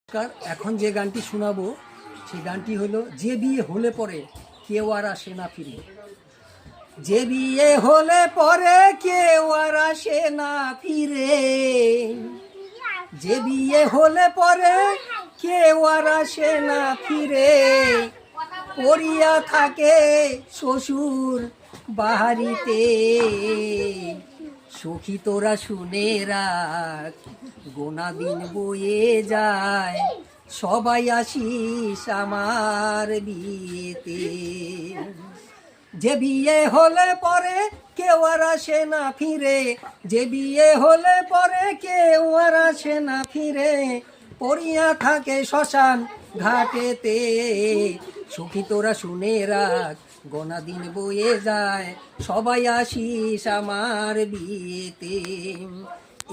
এখন যে গানটি শোনাবো সেই গানটি হলো যে বিয়ে হলে পরে কেউ আর আসে না ফিরে। যে বিয়ে হলে পরে কেউ আর আসে না ফিরে। যে বিয়ে হলে পরে কেউ আর আসে না ফিরে। পড়িয়া থাকে শ্বশুর বাড়িতে। সখী তোরা শুনে রাখ, গোনা দিন বয়ে যায়, সবাই আসিস আমার বিয়েতে। যে বিয়ে হলে পরে কেউ আর আসে না ফিরে। যে বিয়ে হলে পরে কেউ আর আসে না ফিরে। পড়িয়া থাকে শ্মশান ঘাটেতে। সখী তোরা শুনে রাখ, গোনা দিন বয়ে যায়, সবাই আসিস আমার বিয়েতে।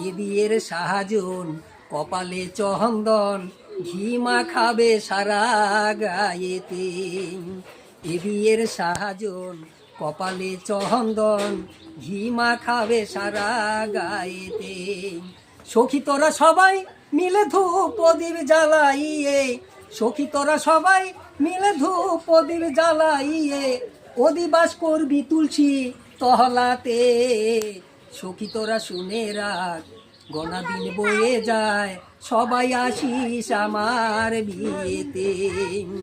এ বিয়ের সাহাজন কপালে চন্দন, ঘি মাখাবে সারা গায়েতে। এ বিয়ের সাহাজন কপালে চন্দন, ঘি মাখাবে সারা গায়েতে। সখী তোরা সবাই মিলে ধূপ প্রদীপ জ্বালাইয়ে। সখী তোরা সবাই মিলে ধূপ প্রদীপ জ্বালাইয়ে, অধিবাস করবি তুলসী তহলাতে। সখী তোরা শুনে রাখ, গোনা দিন বয়ে যায়, সবাই আসিস আমার বিয়েতে।